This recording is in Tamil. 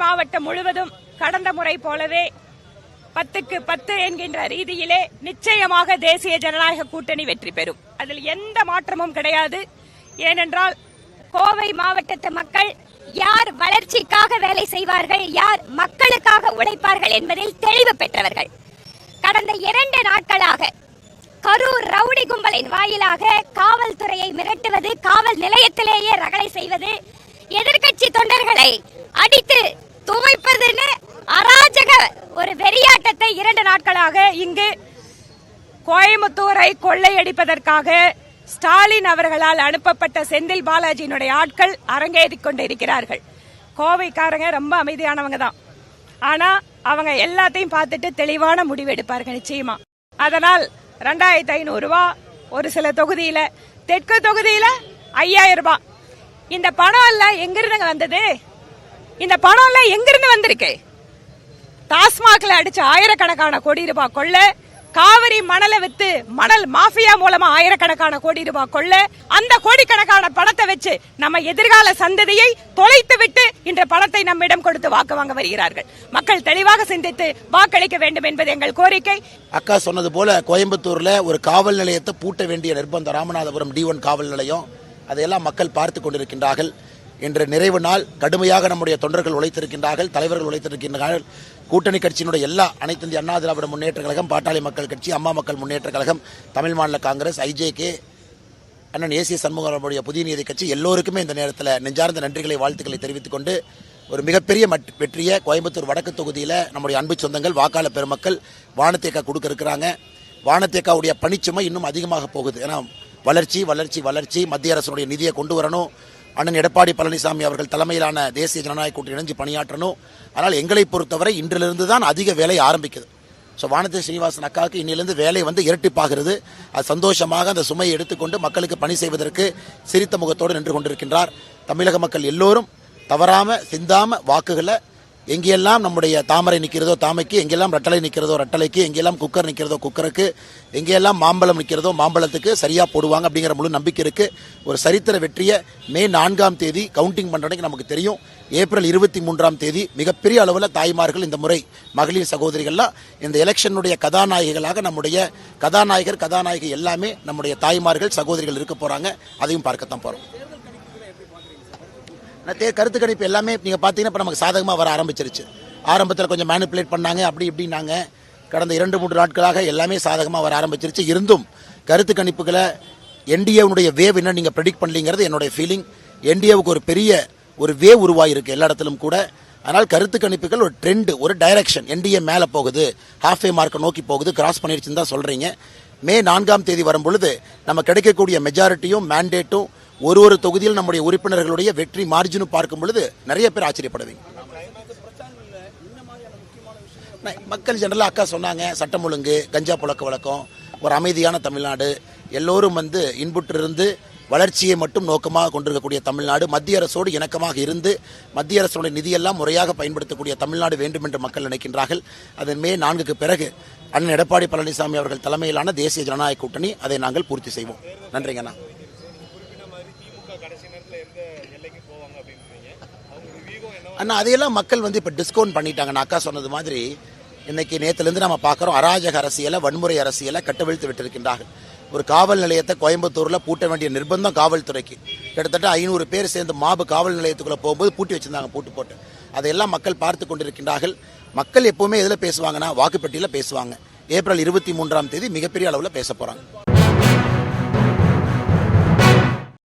மாவட்டம் முழுவதும் கடந்த முறை போலவே 10க்கு 10 என்கின்ற ரீதியிலே நிச்சயமாக தேசிய ஜனநாயக கூட்டணி வெற்றி பெறும். அதில் எந்த மாற்றமும் கிடையாது. ஏனென்றால் கோவை மாவட்டத்து மக்கள் யார் வளர்ச்சிக்காக வேலை செய்வார்கள், யார் மக்களுக்காக உழைப்பார்கள் என்பதில் தெளிவு பெற்றவர்கள். கடந்த 2 நாட்களாக கரூர் ரவுடி கும்பலின் வாயிலாக காவல்துறையை மிரட்டுவது, காவல் நிலையத்திலேயே ரகளை செய்வது, எதிர்கட்சி தொண்டர்களை அடித்து துவைப்பதுன்னு அராஜக ஒரு வெறியாட்டத்தை 2 நாட்களாக இங்கு கோயம்புத்தூரை கொள்ளையடிப்பதற்காக ஸ்டாலின் அவர்களால் அனுப்பப்பட்ட செந்தில் பாலாஜியினுடைய ஆட்கள் அரங்கேறிக் கொண்டிருக்கிறார்கள். கோவைக்காரங்க ரொம்ப அமைதியானவங்க தான். ஆனா அவங்க எல்லாத்தையும் பார்த்துட்டு தெளிவான முடிவு எடுப்பார்கள் நிச்சயமா. அதனால் 2500 ரூபாய், ஒரு சில தொகுதியில, தெற்கு தொகுதியில 5000 ரூபாய். இந்த பணம் எல்லாம் எங்கிருந்து வந்தது? இந்த பணம் எல்லாம் எங்கிருந்து வந்திருக்கு? டாஸ்மாக்ல அடிச்ச ஆயிரக்கணக்கான கோடி ரூபாய் கொள்ள, காவிரி மணலை வித்து மணல் மாஃபியா மூலமா ஆயிரக்கணக்கான கோடி ரூபாய் கொள்ள, அந்த கோடிக்கணக்கான பணத்தை வச்சு நம்ம எதிர்கால சந்ததியை தொலைத்து விட்டு இன்ற பணத்தை நம்மிடம் கொடுத்து வாக்கு வாங்க வருகிறார்கள். மக்கள் தெளிவாக சிந்தித்து வாக்களிக்க வேண்டும் என்பது எங்கள் கோரிக்கை. அக்கா சொன்னது போல கோயம்புத்தூர்ல ஒரு காவல் நிலையத்தை பூட்ட வேண்டிய நிர்பந்தம், ராமநாதபுரம் D1 காவல் நிலையம், அதையெல்லாம் மக்கள் பார்த்து கொண்டிருக்கின்றார்கள். என்ற நிறைவு நாள் கடுமையாக நம்முடைய தொண்டர்கள் உழைத்திருக்கின்றார்கள், தலைவர்கள் உழைத்திருக்கின்றார்கள். கூட்டணி கட்சியினுடைய எல்லா அனைத்து இந்திய அண்ணா திராவிட முன்னேற்ற கழகம், பாட்டாளி மக்கள் கட்சி, அம்மா மக்கள் முன்னேற்ற கழகம், தமிழ் மாநில காங்கிரஸ், IJK, அண்ணன் ஏசிய சண்முகனுடைய புதிய நீதி கட்சி எல்லோருக்குமே இந்த நேரத்தில் நெஞ்சார்ந்த நன்றிகளை, வாழ்த்துக்களை தெரிவித்துக் கொண்டு ஒரு மிகப்பெரிய வெற்றியை கோயம்புத்தூர் வடக்கு தொகுதியில் நம்முடைய அன்பு சொந்தங்கள், வாக்காளர் பெருமக்கள் வானத்தேக்கா கொடுக்க இருக்கிறாங்க. வானத்தேக்காவுடைய பணிச்சுமை இன்னும் அதிகமாக போகுது. ஏன்னா வளர்ச்சி வளர்ச்சி வளர்ச்சி, மத்திய அரசுடைய நிதியை கொண்டு வரணும். அண்ணன் எடப்பாடி பழனிசாமி அவர்கள் தலைமையிலான தேசிய ஜனநாயக கூட்டணி இணைஞ்சு பணியாற்றணும். ஆனால் எங்களை பொறுத்தவரை இன்றிலிருந்து தான் அதிக வேலை ஆரம்பிக்குது. ஸோ வானதி ஸ்ரீனிவாசன் அக்காவுக்கு இன்னிலிருந்து வேலை இரட்டிப்பாகிறது. அது சந்தோஷமாக அந்த சுமையை எடுத்துக்கொண்டு மக்களுக்கு பணி செய்வதற்கு சிரித்த முகத்தோடு நின்று கொண்டிருக்கின்றார். தமிழக மக்கள் எல்லோரும் தவறாம சிந்தாம வாக்குகளை எங்கெல்லாம் நம்முடைய தாமரை நிற்கிறதோ தாமைக்கு, எங்கெல்லாம் ரெட்டலை நிற்கிறதோ ரெட்டலைக்கு, எங்கெல்லாம் குக்கர் நிற்கிறதோ குக்கருக்கு, எங்கெல்லாம் மாம்பழம் நிற்கிறதோ மாம்பழத்துக்கு சரியா போடுவாங்க அப்படிங்கிற முழு நம்பிக்கை இருக்கு. ஒரு சரித்திர வெற்றியை மே 4ஆம் தேதி கவுண்டிங் பண்றதுக்கு நமக்கு தெரியும். ஏப்ரல் 23ஆம் தேதி மிகப்பெரிய அளவில் தாய்மார்கள், இந்த முறை மகளிர் சகோதரிகள்லாம் இந்த எலெக்ஷனுடைய கதாநாயகிகளாக, நம்முடைய கதாநாயகி எல்லாமே நம்முடைய தாய்மார்கள் சகோதரிகள் இருக்க போறாங்க. அதையும் பார்க்கத்தான் போறோம். கருத்து கணிப்பு எல்லாமே நீங்க பாத்தீங்கன்னா இப்ப நமக்கு சாதகமா வர ஆரம்பிச்சிருச்சு. ஆரம்பத்தில் கொஞ்சம் மேனிபுலேட் பண்ணாங்க, அப்படி இப்படின்னாங்க. கடந்த 2-3 நாட்களாக எல்லாமே சாதகமா வர ஆரம்பிச்சிருச்சு. இருந்தும் கருத்து கணிப்புகளை என்டிஏவுடைய வேவ் என்ன நீங்க ப்ரெடிக்ட் பண்ணலங்கிறது என்னுடைய ஃபீலிங். என்டிஏவுக்கு ஒரு பெரிய ஒரு வேவ் உருவாயிருக்கு எல்லா இடத்திலும் கூட. அதனால் கருத்து கணிப்புகள் ஒரு ட்ரெண்ட், ஒரு டைரக்ஷன், என்டிஏ மேல போகுது, ஹாஃப் மார்க்கை நோக்கி போகுது, கிராஸ் பண்ணிருச்சுன்னு தான் சொல்றீங்க. மே 4ஆம் தேதி வரும் பொழுது நம்ம கிடைக்கக்கூடிய மெஜாரிட்டியும் மேண்டேட்டும் ஒரு தொகுதியில் நம்முடைய உறுப்பினர்களுடைய வெற்றி மார்ஜினும் பார்க்கும் பொழுது நிறைய பேர் ஆச்சரியப்படுவீங்க. மக்கள் ஜெனரலா அக்கா சொன்னாங்க, சட்டம் ஒழுங்கு, கஞ்சா புழக்க வழக்கம், ஒரு அமைதியான தமிழ்நாடு, எல்லோரும் இன்புற்றிருந்து வளர்ச்சியை மட்டும் நோக்கமாக கொண்டிருக்கக்கூடிய தமிழ்நாடு, மத்திய அரசோடு இணக்கமாக இருந்து மத்திய அரசுடைய நிதியெல்லாம் முறையாக பயன்படுத்தக்கூடிய தமிழ்நாடு வேண்டும் என்று மக்கள் நினைக்கின்றார்கள். அதன் மே 4க்கு பிறகு அண்ணன் எடப்பாடி பழனிசாமி அவர்கள் தலைமையிலான தேசிய ஜனநாயக கூட்டணி அதை நாங்கள் பூர்த்தி செய்வோம். நன்றிங்கண்ணா. அண்ணா அதையெல்லாம் மக்கள் இப்ப டிஸ்கவுண்ட் பண்ணிட்டாங்க. அக்கா சொன்னது மாதிரி இன்னைக்கு நேத்திலிருந்து நம்ம பார்க்கிறோம், அராஜக அரசியலை, வன்முறை அரசியலை கட்டவிழ்த்து விட்டிருக்கின்றார்கள். ஒரு காவல் நிலையத்தை கோயம்புத்தூர்ல பூட்ட வேண்டிய நிர்பந்தம் காவல்துறைக்கு. கிட்டத்தட்ட 500 பேர் சேர்ந்து மாபு காவல் நிலையத்துக்குள்ள போகும்போது பூட்டி வச்சிருந்தாங்க, பூட்டு போட்டு. அதையெல்லாம் மக்கள் பார்த்து கொண்டிருக்கின்றார்கள். மக்கள் எப்பவுமே எதுல பேசுவாங்கன்னா வாக்குப்பெட்டியில பேசுவாங்க. ஏப்ரல் 23ஆம் தேதி மிகப்பெரிய அளவில் பேச போறாங்க.